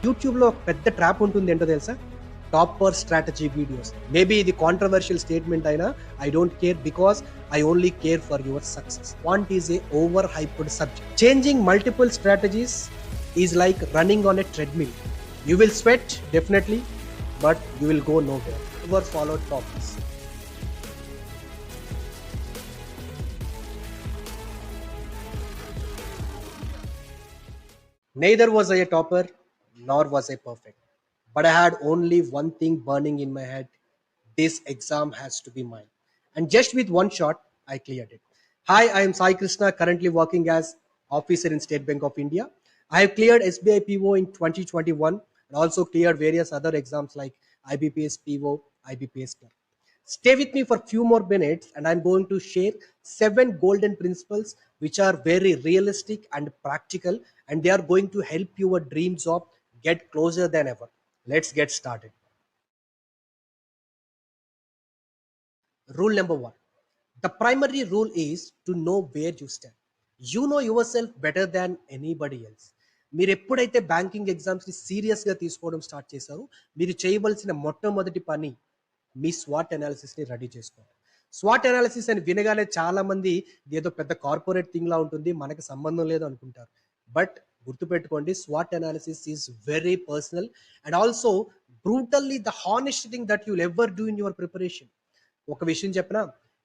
యూట్యూబ్‌లో ఒక పెద్ద ట్రాప్ ఉంటుంది ఏంటో తెలుసా? Topper strategy videos. మేబీ ఇది కాంట్రోవర్షియల్ స్టేట్మెంట్ అయినా I don't care because I only care for your success. Quant is a overhyped subject. Changing multiple strategies is like running on a treadmill. You will sweat definitely, but you will go nowhere. Never follow topics. Neither was I a topper, nor was I perfect. But I had only one thing burning in my head: this exam has to be mine. And just with one shot, I cleared it. Hi, I am Sai Krishna, currently working as officer in State Bank of India. I have cleared SBI PO in 2021 and also cleared various other exams like IBPS PO, IBPS Clerk. Stay with me for a few more minutes and I'm going to share 7 golden principles which are very realistic and practical, and they are going to help your dream job get closer than ever. Let's get started. Rule number 1. The primary rule is to know where you stand. You know yourself better than anybody else. మీరు ఎప్పుడైతే banking ఎగ్జామ్స్ని సీరియస్గా తీసుకోవడం start చేశారో మీరు చేయవలసిన మొట్టమొదటి పని మీ swat అనాలిసిస్ని ready చేసుకోవాలి. స్వాట్ అనాలిసిస్ అని వినగానే చాలా మంది ఏదో పెద్ద కార్పొరేట్ థింగ్ లా ఉంటుంది, మనకి సంబంధం లేదు అనుకుంటారు. బట్ గుర్తుపెట్టుకోండి, swat analysis is very personal and also brutally the honest thing that you'll ever do in your preparation. ఒక విషయం చెప్పనా,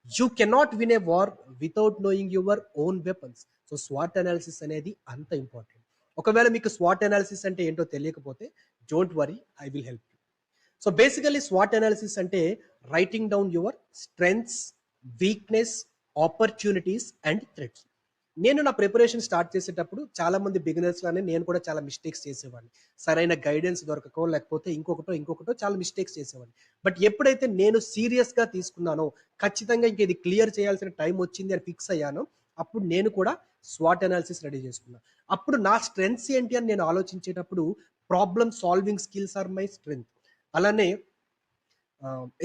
you cannot win a war without knowing your own weapons. So swat analysis అనేది అంత important. ఒకవేళ మీకు swat analysis అంటే ఏంటో తెలియకపోతే don't worry, I will help you. So basically స్వాట్ అనాలిసిస్ అంటే writing down your strengths, weakness, opportunities and threats. నేను నా ప్రిపరేషన్ స్టార్ట్ చేసేటప్పుడు చాలా మంది బిగినర్స్ లానే నేను కూడా చాలా మిస్టేక్స్ చేసేవాడిని. సరైన గైడెన్స్ దొరకకో లేకపోతే ఇంకొకటో చాలా మిస్టేక్స్ చేసేవాడిని. బట్ ఎప్పుడైతే నేను సీరియస్గా తీసుకున్నానో, ఖచ్చితంగా ఇంక ఇది క్లియర్ చేయాల్సిన టైం వచ్చింది అని ఫిక్స్ అయ్యానో, అప్పుడు నేను కూడా స్వాట్ అనాలిసిస్ రెడీ చేసుకున్నాను. అప్పుడు నా స్ట్రెంగ్స్ ఏంటి అని నేను ఆలోచించేటప్పుడు problem solving skills are my strength. అలానే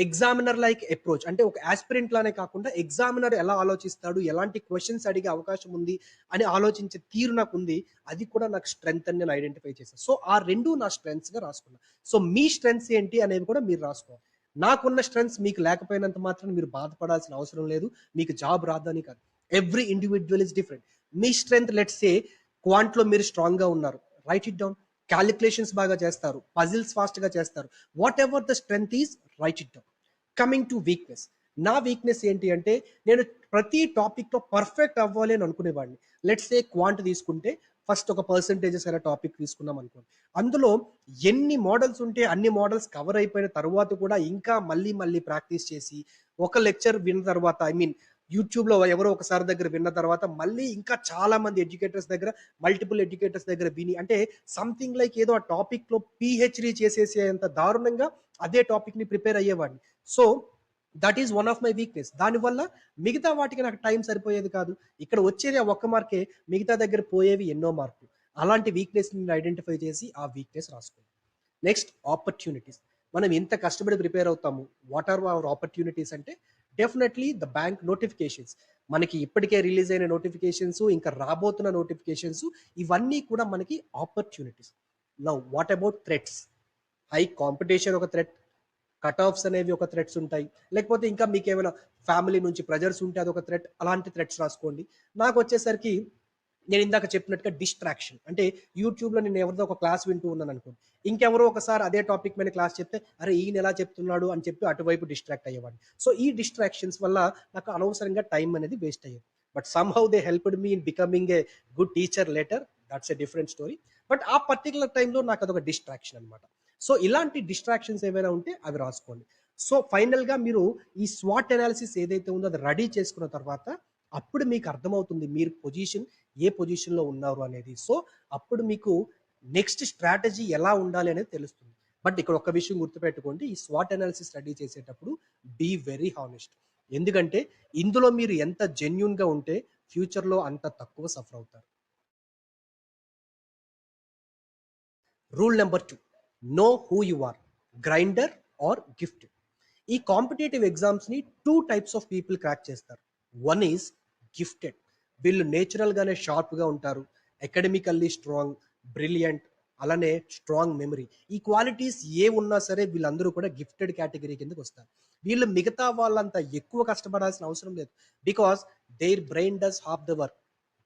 ఎగ్జామినర్ లైక్ అప్రోచ్, అంటే ఒక ఆస్పిరెంట్ లానే కాకుండా ఎగ్జామినర్ ఎలా ఆలోచిస్తాడు, ఎలాంటి క్వశ్చన్స్ అడిగే అవకాశం ఉంది అని ఆలోచించే తీరు నాకు ఉంది. అది కూడా నాకు స్ట్రెంగ్త్ అని నేను ఐడెంటిఫై చేశాను. సో ఆ రెండు నా స్ట్రెంగ్స్గా రాసుకున్నాను. సో మీ స్ట్రెంగ్స్ ఏంటి అనేవి కూడా మీరు రాసుకోవాలి. నాకున్న స్ట్రెంగ్స్ మీకు లేకపోయినంత మాత్రం మీరు బాధపడాల్సిన అవసరం లేదు, మీకు జాబ్ రాదని కాదు. Every individual is different. మీ స్ట్రెంగ్త్ లెట్స్ సే క్వాంట్లో మీరు స్ట్రాంగ్గా ఉన్నారు, రైట్ ఇట్ డౌన్. క్యాలిక్యులేషన్స్ బాగా చేస్తారు, పజిల్స్ ఫాస్ట్గా చేస్తారు, what ever the strength is, right it down. Coming to weakness, నా వీక్నెస్ ఏంటి అంటే నేను ప్రతి టాపిక్లో పర్ఫెక్ట్ అవ్వాలి అని అనుకునేవాడిని. లెట్స్ సే క్వాంట్ తీసుకుంటే ఫస్ట్ ఒక పర్సంటేజెస్ అనే టాపిక్ తీసుకున్నాం అనుకోండి. అందులో ఎన్ని మోడల్స్ ఉంటే అన్ని మోడల్స్ కవర్ అయిపోయిన తర్వాత కూడా ఇంకా మళ్ళీ మళ్ళీ ప్రాక్టీస్ చేసి ఒక లెక్చర్ విన్న తర్వాత, ఐ మీన్ యూట్యూబ్లో ఎవరో ఒకసారి దగ్గర విన్న తర్వాత మళ్ళీ ఇంకా చాలా మంది ఎడ్యుకేటర్స్ దగ్గర, మల్టిపుల్ ఎడ్యుకేటర్స్ దగ్గర విని, అంటే సంథింగ్ లైక్ ఏదో ఆ టాపిక్లో పిహెచ్డి చేసేసేంత దారుణంగా అదే టాపిక్ని ప్రిపేర్ అయ్యేవాడిని. So that is one of my weakness. దానివల్ల మిగతా వాటికి నాకు టైం సరిపోయేది కాదు. ఇక్కడ వచ్చేది ఆ ఒక్క మార్కే, మిగతా దగ్గర పోయేవి ఎన్నో మార్కులు. అలాంటి వీక్నెస్ని ఐడెంటిఫై చేసి ఆ వీక్నెస్ రాసుకోండి. Next, opportunities. మనం ఎంత కష్టపడి ప్రిపేర్ అవుతాము, వాట్ ఆర్ అవర్ ఆపర్చునిటీస్ అంటే డెఫినెట్లీ ద బ్యాంక్ నోటిఫికేషన్స్. మనకి ఇప్పటికే రిలీజ్ అయిన నోటిఫికేషన్స్, ఇంకా రాబోతున్న నోటిఫికేషన్స్, ఇవన్నీ కూడా మనకి opportunities. Now what about threats? High competition ఒక థ్రెట్, కట్ ఆఫ్స్ అనేవి ఒక థ్రెట్స్ ఉంటాయి, లేకపోతే ఇంకా మీకు ఏమైనా ఫ్యామిలీ నుంచి ప్రెజర్స్ ఉంటే అదొక థ్రెట్. అలాంటి థ్రెట్స్ రాసుకోండి. నాకు వచ్చేసరికి నేను ఇందాక చెప్పినట్టుగా డిస్ట్రాక్షన్, అంటే యూట్యూబ్లో నేను ఎవరిదో ఒక క్లాస్ వింటూ ఉన్నాను అనుకోండి, ఇంకెవరో ఒకసారి అదే టాపిక్ మీద క్లాస్ చెప్తే అరే ఈయన ఎలా చెప్తున్నాడు అని చెప్పి అటువైపు డిస్ట్రాక్ట్ అయ్యేవాడిని. సో ఈ డిస్ట్రాక్షన్స్ వల్ల నాకు అనవసరంగా టైం అనేది వేస్ట్ అయ్యేది. But somehow they helped me in becoming a good teacher later, that's a different story. But ఆ పర్టికులర్ టైంలో నాకు అదొక డిస్ట్రాక్షన్ అనమాట. సో ఇలాంటి డిస్ట్రాక్షన్స్ ఏవైనా ఉంటే అవి రాసుకోండి. సో ఫైనల్గా మీరు ఈ స్వాట్ అనాలిసిస్ ఏదైతే ఉందో అది రెడీ చేసుకున్న తర్వాత అప్పుడు మీకు అర్థమవుతుంది మీరు ఏ పొజిషన్లో ఉన్నారు అనేది. సో అప్పుడు మీకు నెక్స్ట్ స్ట్రాటజీ ఎలా ఉండాలి అనేది తెలుస్తుంది. బట్ ఇక్కడ ఒక విషయం గుర్తుపెట్టుకోండి, ఈ స్వాట్ అనాలిసిస్ రెడీ చేసేటప్పుడు బీ వెరీ హానెస్ట్. ఎందుకంటే ఇందులో మీరు ఎంత జెన్యున్గా ఉంటే ఫ్యూచర్లో అంత తక్కువ సఫర్ అవుతారు. Rule number 2, know who you are, grinder or gifted. ఈ కాంపిటేటివ్ ఎగ్జామ్స్ని 2 టైప్స్ ఆఫ్ పీపుల్ క్రాక్ చేస్తారు. One is gifted. వీళ్ళు నేచురల్గానే షార్ప్గా ఉంటారు, అకాడమికల్లీ స్ట్రాంగ్, బ్రిలియంట్, అలానే స్ట్రాంగ్ మెమరీ. ఈ క్వాలిటీస్ ఉన్నా సరే వీళ్ళందరూ కూడా గిఫ్టెడ్ కేటగిరీ కిందకొస్తారు. వీళ్ళు మిగతా వాళ్ళంత ఎక్కువ కష్టపడాల్సిన అవసరం లేదు. Because there brain does half the work.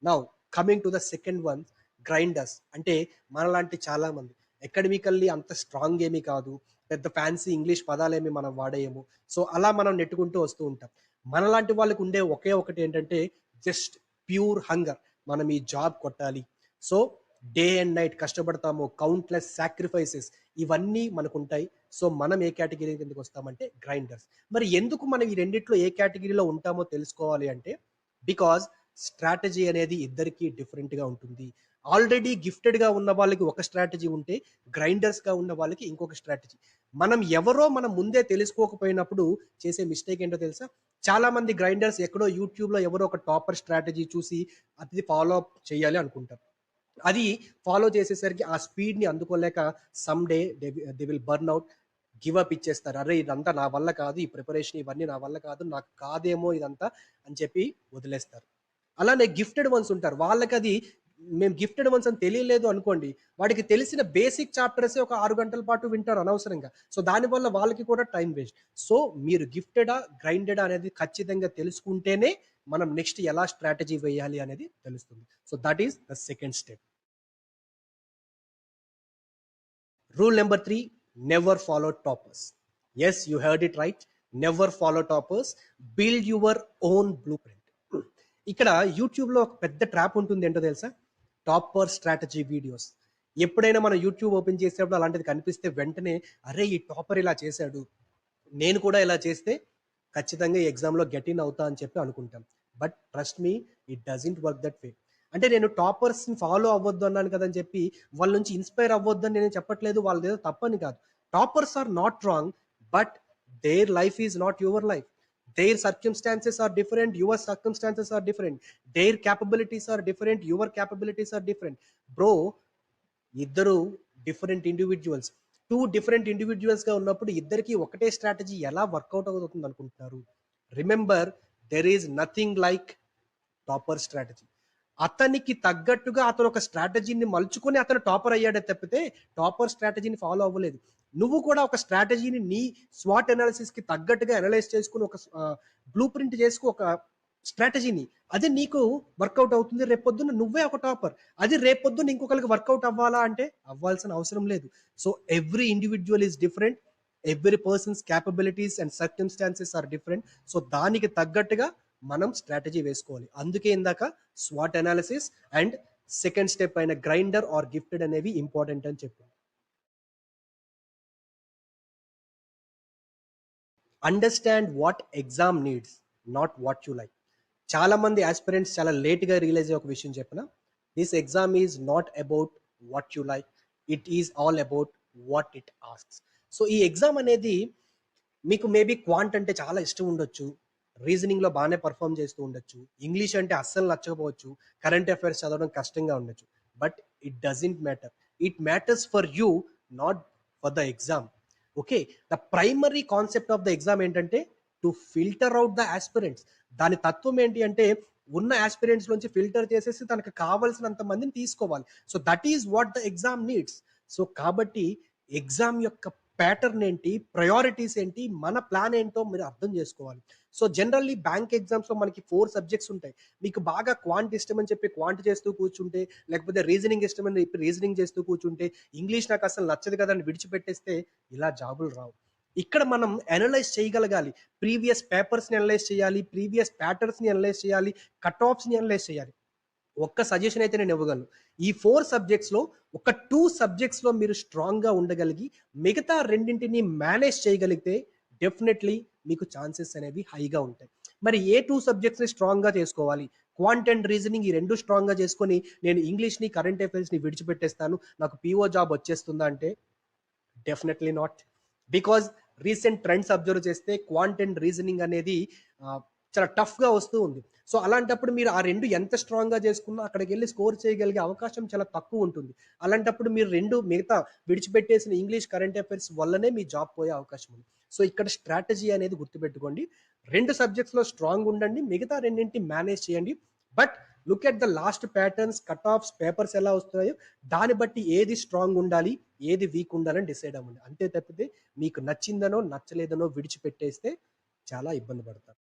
Now coming to the second one, grinders. అంటే మనలాంటి చాలా మంది అకాడమికల్లీ అంత స్ట్రాంగ్ ఏమీ కాదు. పెద్ద ఫ్యాన్సీ ఇంగ్లీష్ పదాలేమి మనం వాడేయము. సో అలా మనం నెట్టుకుంటూ వస్తూ ఉంటాం. మనలాంటి వాళ్ళకి ఉండే ఒకే ఒకటి ఏంటంటే జస్ట్ ప్యూర్ హంగర్. మనం ఈ జాబ్ కొట్టాలి. సో డే అండ్ నైట్ కష్టపడతాము. కౌంట్‌లెస్ సాక్రిఫైసెస్ ఇవన్నీ మనకుంటాయి. సో మనం ఏ కేటగిరీ కిందకి వస్తామంటే గ్రైండర్స్. మరి ఎందుకు మనం ఈ రెండిట్లో ఏ కేటగిరీలో ఉంటామో తెలుసుకోవాలి అంటే, బికాజ్ స్ట్రాటజీ అనేది ఇద్దరికీ డిఫరెంట్‌గా ఉంటుంది. ఆల్రెడీ గిఫ్టెడ్‌గా ఉన్న వాళ్ళకి ఒక స్ట్రాటజీ ఉంటే, గ్రైండర్స్‌గా ఉన్న వాళ్ళకి ఇంకొక స్ట్రాటజీ. మనం ముందే తెలుసుకోకపోయినప్పుడు చేసే మిస్టేక్ ఏంటో తెలుసా? చాలా మంది గ్రైండర్స్ ఎక్కడో యూట్యూబ్‌లో ఎవరో ఒక టాపర్ స్ట్రాటజీ చూసి అది ఫాలో అప్ చేయాలి అనుకుంటారు. అది ఫాలో చేసేసరికి ఆ స్పీడ్‌ని అందుకోలేక some day they will burn out, give up ఇచ్చేస్తారు. అరే! ఇదంతా నా వల్ల కాదు. ఈ ప్రిపరేషన్ ఇవన్నీ నా వల్ల కాదు. నాకు కాదేమో ఇదంతా అని చెప్పి వదిలేస్తారు. అలానే గిఫ్టెడ్ వన్స్ ఉంటారు. వాళ్ళకది మేము గిఫ్టెడ్ వన్స్ అని తెలియలేదు అనుకోండి. వాడికి తెలిసిన బేసిక్ చాప్టర్సే ఒక 6 గంటల పాటు వింటారు అనవసరంగా. సో, దానివల్ల వాళ్ళకి కూడా టైం వేస్ట్. సో, మీరు గిఫ్టెడా? గ్రైండెడా? అనేది ఖచ్చితంగా తెలుసుకుంటేనే మనం నెక్స్ట్ ఎలా స్ట్రాటజీ వేయాలి అనేది తెలుస్తుంది. So, that is the second step. Rule number 3, never follow toppers. Yes, you heard it right. Never follow toppers. Build your own blueprint. ఇక్కడ యూట్యూబ్‌లో ఒక పెద్ద ట్రాప్ ఉంటుంది ఏంటో తెలుసా? Topper strategy videos. ఎప్పుడైనా మనం యూట్యూబ్ ఓపెన్ చేసేటప్పుడు అలాంటిది కనిపిస్తే వెంటనే అరే! ఈ టాపర్ ఇలా చేశాడు. నేను కూడా ఇలా చేస్తే ఖచ్చితంగా ఈ ఎగ్జామ్‌లో గెట్ ఇన్ అవుతా అని చెప్పి అనుకుంటాం. But trust me, it doesn't work that way. అంటే నేను టాపర్స్‌ని ఫాలో అవ్వద్దు అన్నాను కదని చెప్పి వాళ్ళ నుంచి ఇన్‌స్పైర్ అవ్వద్దని నేనేం చెప్పట్లేదు. వాళ్ళదేదో తప్పని కాదు. Toppers are not wrong. But their life is not your life. Their circumstances are different. Your circumstances are different. Their capabilities are different. Your capabilities are different. Bro, ఇద్దరు డిఫరెంట్ ఇండివిడ్యువల్స్. 2 డిఫరెంట్ ఇండివిడ్యువల్స్‌గా ఉన్నప్పుడు ఇద్దరికీ ఒకటే strategy ఎలా work out అవుతుంది అనుకుంటున్నారు? Remember, there is nothing like topper strategy. అతనికి తగ్గట్టుగా అతను ఒక స్ట్రాటజీని మలుచుకొని అతను టాపర్ అయ్యాడే తప్పితే టాపర్ స్ట్రాటజీని ఫాలో అవ్వలేదు. నువ్వు కూడా ఒక స్ట్రాటజీని నీ స్వాట్ అనాలిసిస్‌కి తగ్గట్టుగా అనలైజ్ చేసుకొని ఒక బ్లూ ప్రింట్ చేసుకో ఒక స్ట్రాటజీని. అది నీకు వర్కౌట్ అవుతుంది. రేపొద్దున్న నువ్వే ఒక టాపర్. అది రేపొద్దున్న ఇంకొకళ్ళకి వర్కౌట్ అవ్వాలా అంటే అవ్వాల్సిన అవసరం లేదు. So, every individual is different. Every person's capabilities and circumstances are different. So, దానికి తగ్గట్టుగా మనం స్ట్రాటజీ వేసుకోవాలి. అందుకే ఇందాక స్వాట్ అనాలిసిస్ అండ్ సెకండ్ స్టెప్ అయిన గ్రైండర్ ఆర్ గిఫ్టెడ్ అనేవి ఇంపార్టెంట్ అని చెప్పాను. Understand what exam needs, not what you like. చాలా మంది ఆస్పిరెంట్స్ చాలా లేట్‌గా రియలైజ్ అయ్యే ఒక విషయం చెప్పనా? This exam is not about what you like. It is all about what it asks. So, ఈ ఎగ్జామ్ అనేది మీకు మేబీ క్వాంట్ అంటే చాలా ఇష్టం ఉండొచ్చు. రీజనింగ్‌లో బానే పెర్ఫార్మ్ చేస్తూ ఉండొచ్చు. ఇంగ్లీష్ అంటే అస్సలు నచ్చకపోవచ్చు. కరెంట్ అఫైర్స్ చదవడం కష్టంగా ఉండొచ్చు. But it doesn't matter. It matters for you, not for the exam. Okay. The primary concept of the exam ఏంటంటే to filter out the aspirants. దాని తత్వం ఏంటి అంటే ఉన్న యాస్పిరెంట్స్ నుంచి ఫిల్టర్ చేసేసి తనకు కావాల్సినంత మందిని తీసుకోవాలి. So that is what the exam needs. So కాబట్టి ఎగ్జామ్ యొక్క ప్యాటర్న్ ఏంటి, ప్రయారిటీస్ ఏంటి, మన ప్లాన్ ఏంటో మీరు అర్థం చేసుకోవాలి. సో జనరల్లీ బ్యాంక్ ఎగ్జామ్స్‌లో మనకి 4 సబ్జెక్ట్స్ ఉంటాయి. మీకు బాగా క్వాంట్ ఇష్టమని చెప్పి క్వాంట్ చేస్తూ కూర్చుంటే, లేకపోతే రీజనింగ్ ఇష్టమని చెప్పి రీజనింగ్ చేస్తూ కూర్చుంటే, ఇంగ్లీష్ నాకు అసలు నచ్చదు కదా అని విడిచిపెట్టేస్తే ఇలా జాబులు రావు. ఇక్కడ మనం అనలైజ్ చేయగలగాలి. ప్రీవియస్ పేపర్స్‌ని అనలైజ్ చేయాలి. ప్రీవియస్ ప్యాటర్న్స్‌ని అనలైజ్ చేయాలి. కట్ ఆఫ్స్‌ని అనలైజ్ చేయాలి. ఒక్క సజెషన్ అయితే నేను ఇవ్వగలను. ఈ 4 సబ్జెక్ట్స్‌లో ఒక 2 సబ్జెక్ట్స్‌లో మీరు స్ట్రాంగ్‌గా ఉండగలిగి, మిగతా రెండింటిని మేనేజ్ చేయగలిగితే డెఫినైట్‌లీ మీకు ఛాన్సెస్ అనేవి హైగా ఉంటాయి. మరి ఏ 2 సబ్జెక్ట్స్‌ని స్ట్రాంగ్‌గా చేసుకోవాలి? క్వాంట్ అండ్ రీజనింగ్ ఈ 2 స్ట్రాంగ్‌గా చేసుకొని, నేను ఇంగ్లీష్‌ని, కరెంట్ అఫైర్స్‌ని విడిచిపెట్టేస్తాను. నాకు పీఓ జాబ్ వచ్చేస్తుందా అంటే definitely not. Because recent trends observe చేస్తే క్వాంట్ అండ్ రీజనింగ్ అనేది చాలా టఫ్‌గా వస్తూ ఉంది. సో, అలాంటప్పుడు మీరు ఆ 2 ఎంత స్ట్రాంగ్‌గా చేసుకున్నా అక్కడికెళ్లి స్కోర్ చేయగలిగే అవకాశం చాలా తక్కువ ఉంటుంది. అలాంటప్పుడు మీరు 2 మిగతా విడిచిపెట్టేసిన ఇంగ్లీష్, కరెంట్ అఫైర్స్ వల్లనే మీ జాబ్ పోయే అవకాశం ఉంది. సో, ఇక్కడ స్ట్రాటజీ అనేది గుర్తుపెట్టుకోండి. 2 సబ్జెక్ట్స్‌లో స్ట్రాంగ్ ఉండండి. మిగతా రెండింటిని మేనేజ్ చేయండి. But look at the last patterns, cut offs, papers ఎలా వస్తున్నాయో దాన్ని బట్టి ఏది స్ట్రాంగ్ ఉండాలి, ఏది వీక్ ఉండాలని డిసైడ్ అవ్వండి. అంతే తప్పితే మీకు నచ్చిందనో, నచ్చలేదనో విడిచిపెట్టేస్తే చాలా ఇబ్బంది పడతారు.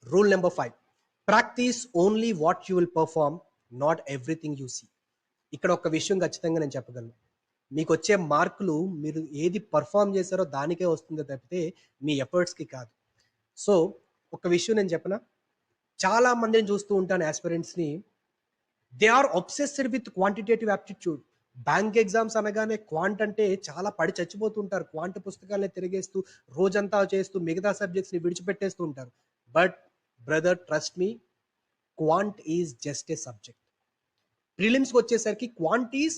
Rule number 5, practice only what you will perform, not everything you see. ఇక్కడ ఒక విషయం ఖచ్చితంగా నేను చెప్పగలను. మీకొచ్చే మార్కులు మీరు ఏది పర్ఫార్మ్ చేశారో దానికే వస్తుందే తప్పితే మీ ఎఫర్ట్స్‌కి కాదు. సో, ఒక విషయం నేను చెప్పనా? చాలా మందిని చూస్తూ ఉంటాను యాస్పిరెంట్స్‌ని. They are obsessed with quantitative aptitude. Bank exams అనగానే క్వాంట్ అంటే చాలా పడి చచ్చిపోతుంటారు. క్వాంట్ పుస్తకాలనే తిరిగేస్తూ, రోజంతా చేస్తూ, మిగతా సబ్జెక్ట్స్‌ని విడిచిపెట్టేస్తూ ఉంటారు. But brother trust me, quant is just a subject. ప్రిలిమ్స్‌కి వచ్చేసరికి క్వాంట్ ఈజ్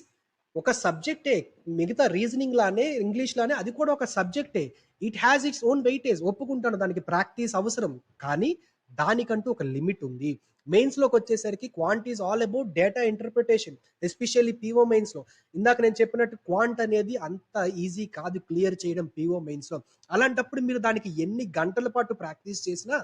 ఒక సబ్జెక్టే. మిగతా రీజనింగ్ లానే, ఇంగ్లీష్ లానే అది కూడా ఒక సబ్జెక్టే. It has its own weightage. ఒప్పుకుంటాను, దానికి ప్రాక్టీస్ అవసరం. కానీ దానికంటూ ఒక లిమిట్ ఉంది. మెయిన్స్‌లోకి వచ్చేసరికి quant is all about data interpretation. Especially PO మెయిన్స్‌లో. ఇందాక నేను చెప్పినట్టు క్వాంట్ అనేది అంత ఈజీ కాదు క్లియర్ చేయడం పీఓ మెయిన్స్‌లో. అలాంటప్పుడు మీరు దానికి ఎన్ని గంటల పాటు ప్రాక్టీస్ చేసినా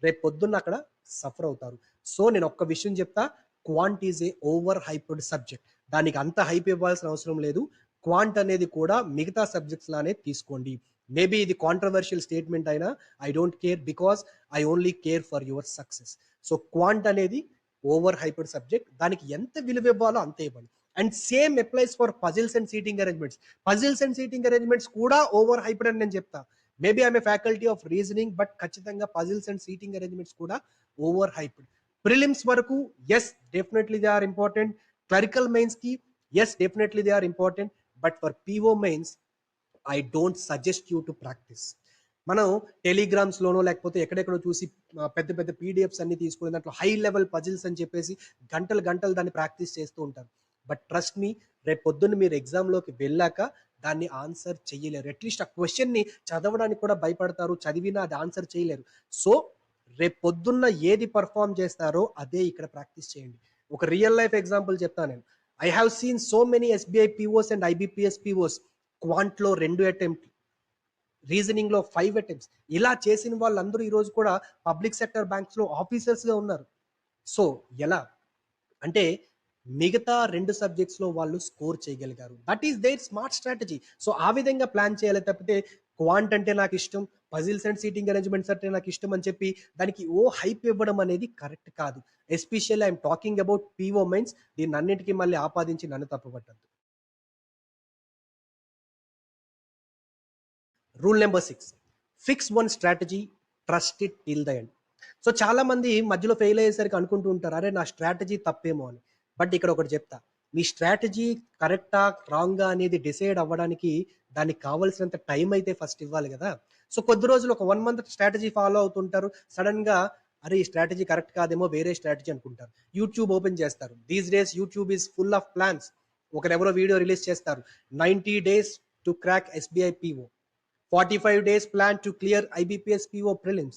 రేపు పొద్దున్న అక్కడ సఫర్ అవుతారు. సో నేను ఒక్క విషయం చెప్తా, quant is a over hyped subject. దానికి అంత హైప్ ఇవ్వాల్సిన అవసరం లేదు. క్వాంట్ అనేది కూడా మిగతా సబ్జెక్ట్స్ లానే తీసుకోండి. మేబీ ఇది కాంట్రవర్షియల్ స్టేట్మెంట్ అయినా I don't care, because I only care for your success. So quant అనేది ఓవర్ హైప్డ్ సబ్జెక్ట్. దానికి ఎంత విలువ ఇవ్వాలో అంతే ఇవ్వండి. And same applies for puzzles and seating arrangements. Puzzles and seating arrangements కూడా ఓవర్ హైప్డ్ అని నేను చెప్తా. Maybe I'm a faculty of reasoning, but ఖచ్చితంగా పజిల్స్ అండ్ సీటింగ్ అరేంజ్మెంట్స్ కూడా ఓవర్ హైప్డ్. ప్రిలిమ్స్ వరకు yes definitely they are important. Clerical mains కి yes definitely they are important. But for PO mains I don't suggest you to practice. మనం Telegrams లోనో లేకపోతే ఎక్కడెక్కడో చూసి పెద్ద పెద్ద పీడిఎఫ్స్ అన్ని తీసుకుని దాంట్లో హై లెవెల్ పజిల్స్ అని చెప్పేసి గంటలు గంటలు దాన్ని ప్రాక్టీస్ చేస్తూ ఉంటారు. బట్ ట్రస్ట్ మీ, రేపు పొద్దున్న మీరు ఎగ్జామ్లోకి వెళ్ళాక దాన్ని ఆన్సర్ చేయలేరు. అట్లీస్ట్ ఆ క్వశ్చన్ని చదవడానికి కూడా భయపడతారు. చదివినా అది ఆన్సర్ చేయలేరు. సో రేపు పొద్దున్న ఏది పర్ఫామ్ చేస్తారో అదే ఇక్కడ ప్రాక్టీస్ చేయండి. ఒక రియల్ లైఫ్ ఎగ్జాంపుల్ చెప్తాను నేను. I have seen so many SBI POs and IBPS POs. క్వాంట్లో 2 అటెంప్ట్, రీజనింగ్ లో 5 అటెంప్ట్స్. ఇలా చేసిన వాళ్ళందరూ ఈ రోజు కూడా పబ్లిక్ సెక్టర్ బ్యాంక్స్ లో ఆఫీసర్స్ గా ఉన్నారు. సో ఎలా అంటే మిగతా 2 సబ్జెక్ట్స్ లో వాళ్ళు స్కోర్ చేయగలిగారు. That is their smart strategy. So ఆ విధంగా ప్లాన్ చేయాలి తప్పితే క్వాంట్ అంటే నాకు ఇష్టం, పజిల్స్ అండ్ సీటింగ్ అరేంజ్మెంట్స్ అంటే నాకు ఇష్టం అని చెప్పి దానికి ఓ హైప్ ఇవ్వడం అనేది కరెక్ట్ కాదు. Especially I'm talking about PO mains. దీన్ని అన్నిటికీ మళ్ళీ ఆపాదించి నన్ను తప్పుపట్టద్దు. Rule number 6, fix one strategy, trust it till the end. So చాలా మంది మధ్యలో ఫెయిల్ అయ్యేసరికి అనుకుంటూ ఉంటారు, అరే నా స్ట్రాటజీ తప్పేమో అని. బట్ ఇక్కడ ఒకటి చెప్తా, మీ స్ట్రాటజీ కరెక్టా రాంగా అనేది డిసైడ్ అవ్వడానికి దానికి కావాల్సినంత టైం అయితే ఫస్ట్ ఇవ్వాలి కదా. సో కొద్ది రోజులు ఒక 1 మంత్ స్ట్రాటజీ ఫాలో అవుతుంటారు. సడన్ గా అరే ఈ స్ట్రాటజీ కరెక్ట్ కాదేమో, వేరే స్ట్రాటజీ అనుకుంటారు. యూట్యూబ్ ఓపెన్ చేస్తారు. These days YouTube is full of plans. ఒకరెవరో వీడియో రిలీజ్ చేస్తారు, 90 days to crack SBI PO, 45 days plan to clear IBPS PO prelims,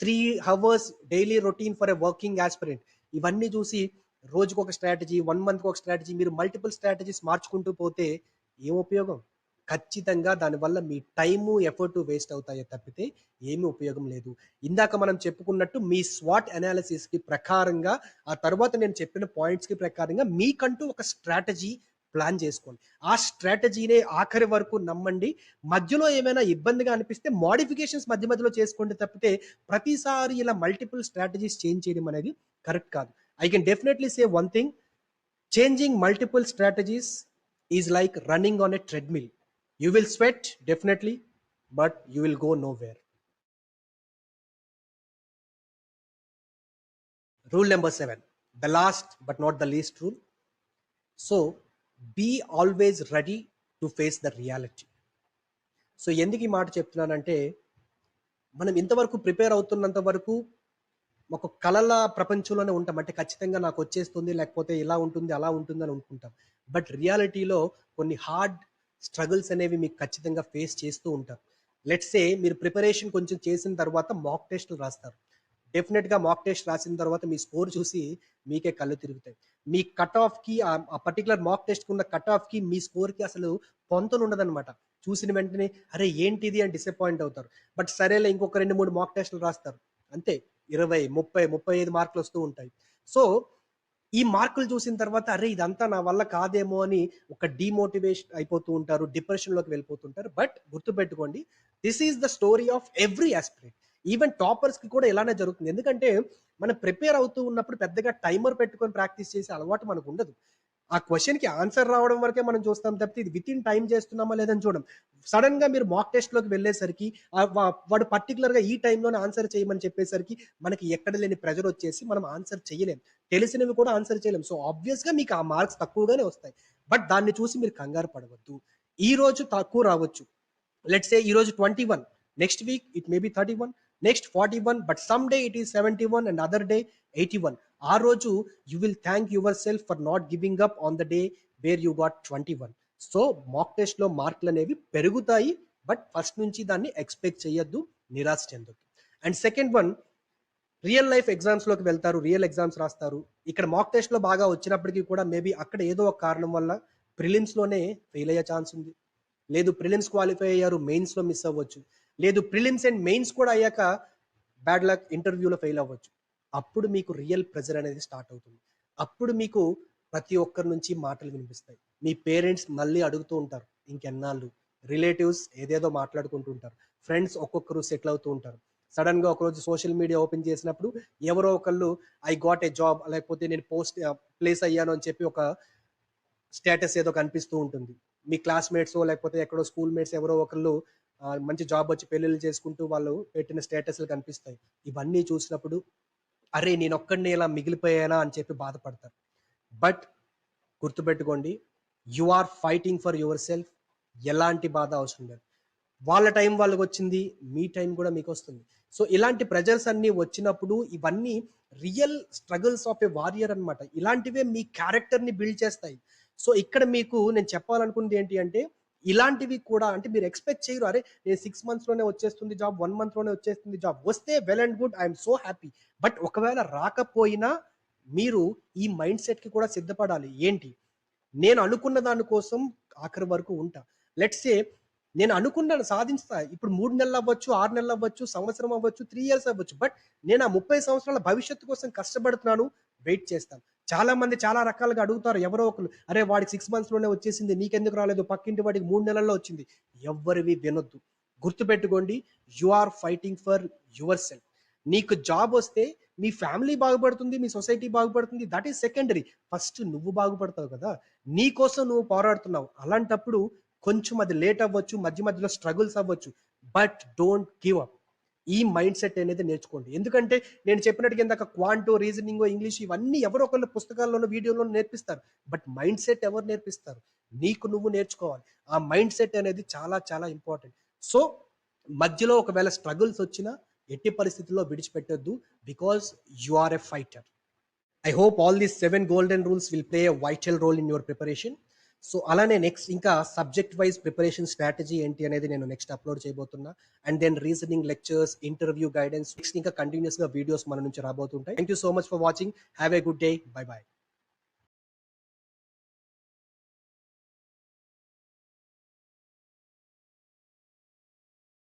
3 hours daily routine for a working aspirant. ఇవన్నీ చూసి రోజుకు ఒక strategy, 1 month ఒక strategy, మీరు multiple strategies మార్చుకుంటూ పోతే ఏం ఉపయోగం? ఖచ్చితంగా దానివల్ల మీ టైము ఎఫర్ట్ వేస్ట్ అవుతాయో తప్పితే ఏమీ ఉపయోగం లేదు. ఇందాక మనం చెప్పుకున్నట్టు మీ స్వాట్ అనాలిసిస్ కి ప్రకారంగా, ఆ తర్వాత నేను చెప్పిన పాయింట్స్ కి ప్రకారంగా మీకంటూ ఒక స్ట్రాటజీ ప్లాన్ చేసుకోండి. ఆ స్ట్రాటజీనే ఆఖరి వరకు నమ్మండి. మధ్యలో ఏమైనా ఇబ్బందిగా అనిపిస్తే మోడిఫికేషన్స్ మధ్య మధ్యలో చేసుకోండి తప్పితే ప్రతిసారి ఇలా మల్టిపుల్ స్ట్రాటజీస్ చేంజ్ చేయడం అనేది కరెక్ట్ కాదు. I can definitely say one thing, changing multiple strategies is like running on a treadmill. You will sweat definitely, but you will go nowhere. Rule number 7, the last but not the least rule. So be always ready to face the reality. So ఎందుకు ఈ మాట చెప్తున్నానంటే, మనం ఇంతవరకు prepare అవుతున్నంత వరకు ఒక కలల ప్రపంచంలోనే ఉంటాం. అంటే ఖచ్చితంగా నాకు వచ్చేస్తుంది, లేకపోతే ఇలా ఉంటుంది, అలా ఉంటుంది అని అనుకుంటాం. బట్ రియాలిటీలో కొన్ని హార్డ్ స్ట్రగుల్స్ అనేవి మీకు ఖచ్చితంగా ఫేస్ చేస్తూ ఉంటారు. లెట్స్ సే మీరు ప్రిపరేషన్ కొంచెం చేసిన తర్వాత మాక్ టెస్ట్లు రాస్తారు. డెఫినెట్గా మాక్ టెస్ట్ రాసిన తర్వాత మీ స్కోర్ చూసి మీకే కళ్ళు తిరుగుతాయి. మీ కట్ ఆఫ్కి, ఆ పర్టికులర్ మాక్ టెస్ట్కి ఉన్న కట్ ఆఫ్కి మీ స్కోర్కి అసలు పొంతన ఉండదన్నమాట. చూసిన వెంటనే అరే ఏంటిది అని డిసప్పాయింట్ అవుతారు. బట్ సరేలే ఇంకొక 2-3 మాక్ టెస్ట్లు రాస్తారు, అంతే. 20, 30, 35 మార్కులు వస్తూ ఉంటాయి. సో ఈ మార్కులు చూసిన తర్వాత అరే ఇదంతా నా వల్ల కాదేమో అని ఒక డీమోటివేషన్ అయిపోతూ ఉంటారు. డిప్రెషన్‌లోకి వెళ్ళిపోతుంటారు. బట్ గుర్తుపెట్టుకోండి, this is the story of every aspirant. Even టాపర్స్‌కి కూడా ఇలానే జరుగుతుంది. ఎందుకంటే మనం ప్రిపేర్ అవుతూ ఉన్నప్పుడు పెద్దగా టైమర్ పెట్టుకొని ప్రాక్టీస్ చేసే అలవాటు మనకుండదు. ఆ క్వెషన్‌కి ఆన్సర్ రావడం వరకే మనం చూస్తాం తప్పితే ఇది వితిన్ టైమ్ చేస్తున్నామా లేదని చూడం. సడెన్‌గా మీరు మాక్ టెస్ట్‌లోకి వెళ్ళేసరికి వాడు పర్టిక్యులర్‌గా ఈ టైమ్‌లోనే ఆన్సర్ చేయమని చెప్పేసరికి మనకి ఎక్కడ లేని ప్రెషర్ వచ్చేసి మనం ఆన్సర్ చేయలేం. తెలిసినవి కూడా ఆన్సర్ చేయలేం. సో ఆబ్వియస్‌గా మీకు ఆ మార్క్స్ తక్కువగానే వస్తాయి. బట్ దాన్ని చూసి మీరు కంగారు పడవద్దు. ఈరోజు తక్కువ రావచ్చు. లెట్స్ సే ఈరోజు 21, next week it may be 31, next 41, but some day it is 71 and other day 81. ఆ రోజు you will thank your self for not giving up on the day where you got 21. So mock test లో మార్కులు అనేవి పెరుగుతాయి. But first నుంచి దాన్ని expect చేయొద్దు, నిరాశ చెందొద్దు. And second one, real life exams లోకి వెళ్తారు, రియల్ ఎగ్జామ్స్ రాస్తారు. ఇక్కడ మాక్ టెస్ట్ లో బాగా వచ్చినప్పటికీ కూడా మేబీ అక్కడ ఏదో ఒక కారణం వల్ల ప్రిలిమ్స్ లోనే ఫెయిల్ అయ్యే ఛాన్స్ ఉంది. లేదు ప్రిలిమ్స్ క్వాలిఫై అయ్యారు, మెయిన్స్ లో మిస్ అవ్వచ్చు. లేదు ప్రిలిమ్స్ అండ్ మెయిన్స్ కూడా అయ్యాక బ్యాడ్ లక్ ఇంటర్వ్యూలో ఫెయిల్ అవ్వచ్చు. అప్పుడు మీకు రియల్ ప్రెజర్ అనేది స్టార్ట్ అవుతుంది. అప్పుడు మీకు ప్రతి ఒక్కరి నుంచి మాటలు వినిపిస్తాయి. మీ పేరెంట్స్ మళ్ళీ అడుగుతూ ఉంటారు ఇంకెన్నాళ్ళు. రిలేటివ్స్ ఏదేదో మాట్లాడుకుంటూ ఉంటారు. ఫ్రెండ్స్ ఒక్కొక్కరు సెటిల్ అవుతూ ఉంటారు. సడన్ గా ఒకరోజు సోషల్ మీడియా ఓపెన్ చేసినప్పుడు ఎవరో ఒకళ్ళు ఐ గాట్ ఏ జాబ్, లేకపోతే నేను ప్లేస్ అయ్యాను అని చెప్పి ఒక స్టేటస్ ఏదో కనిపిస్తూ ఉంటుంది. మీ క్లాస్‌మేట్సో లేకపోతే ఎక్కడో స్కూల్ మేట్స్ ఎవరో ఒకళ్ళు మంచి జాబ్ వచ్చి పెళ్ళిళ్ళు చేసుకుంటూ వాళ్ళు పెట్టిన స్టేటస్‌లు కనిపిస్తాయి. ఇవన్నీ చూసినప్పుడు అరే! నేనొక్కడినే ఇలా మిగిలిపోయానా అని చెప్పి బాధపడతారు. బట్ గుర్తుపెట్టుకోండి, you are fighting for yourself. ఎలాంటి బాధ అవసరం లేదు. వాళ్ళ టైం వాళ్ళకొచ్చింది. మీ టైం కూడా మీకొస్తుంది. సో, ఇలాంటి ప్రెషర్స్ అన్నీ వచ్చినప్పుడు ఇవన్నీ real struggles of a warrior అన్నమాట. ఇలాంటివే మీ క్యారెక్టర్‌ని బిల్డ్ చేస్తాయి. సో, ఇక్కడ మీకు నేను చెప్పాలనుకున్నది ఏంటి అంటే, ఇలాంటివి కూడా అంటే మీరు ఎక్స్‌పెక్ట్ చేయరు. అరే! నేను 6 మంత్స్‌లోనే వచ్చేస్తుంది జాబ్, 1 మంత్‌లోనే వచ్చేస్తుంది జాబ్. వస్తే well and good. I am so happy. But ఒకవేళ రాకపోయినా మీరు ఈ మైండ్ సెట్‌కి కూడా సిద్ధపడాలి. ఏంటి? నేను అనుకున్న దాని కోసం ఆఖరి వరకు ఉంటా. లెట్స్ సే నేను అనుకున్నాను సాధించుతా. ఇప్పుడు 3 నెలలు అవ్వచ్చు, 6 నెలలు అవ్వచ్చు, సంవత్సరం అవ్వచ్చు, 3 ఇయర్స్ అవ్వచ్చు. బట్ నేను ఆ 30 సంవత్సరాల భవిష్యత్తు కోసం కష్టపడుతున్నాను. వెయిట్ చేస్తాను. చాలా మంది చాలా రకాలుగా అడుగుతారు ఎవరో ఒకళ్ళు. అరే! వాడికి 6 మంత్స్‌లోనే వచ్చేసింది. నీకెందుకు రాలేదు? పక్కింటి వాడికి 3 నెలల్లో వచ్చింది. ఎవ్వరివి వినొద్దు. గుర్తుపెట్టుకోండి, you are fighting for yourself. నీకు జాబ్ వస్తే మీ ఫ్యామిలీ బాగుపడుతుంది. మీ సొసైటీ బాగుపడుతుంది. That is secondary. ఫస్ట్ నువ్వు బాగుపడతావు కదా! నీ కోసం నువ్వు పోరాడుతున్నావు. అలాంటప్పుడు కొంచెం అది లేట్ అవ్వచ్చు. మధ్య మధ్యలో స్ట్రగుల్స్ అవ్వచ్చు. But don't give up. ఈ మైండ్ సెట్ అనేది నేర్చుకోండి. ఎందుకంటే నేను చెప్పినట్టుగా ఇందాక క్వాంటో, రీజనింగో, ఇంగ్లీష్ ఇవన్నీ ఎవరో ఒకళ్ళు పుస్తకాల్లోనో, వీడియోలోనో నేర్పిస్తారు. బట్ మైండ్ సెట్ ఎవరు నేర్పిస్తారు? నీకు నువ్వు నేర్చుకోవాలి. ఆ మైండ్ సెట్ అనేది చాలా చాలా ఇంపార్టెంట్. సో, మధ్యలో ఒకవేళ స్ట్రగుల్స్ వచ్చినా ఎట్టి పరిస్థితుల్లో విడిచిపెట్టొద్దు. Because you are a fighter. I hope all these 7 golden rules will play a vital role in your preparation. So అలానే నెక్స్ట్ ఇంకా సబ్జెక్ట్ వైజ్ ప్రిపరేషన్ స్ట్రాటజీ ఏంటి అనేది నేను నెక్స్ట్ అప్లోడ్ చేయబోతున్నా. And then reasoning lectures, interview guidance, next ఇంకా continuous గా videos మన నుంచి రాబోతుంటాయి. Thank you so much for watching. Have a good day. Bye by.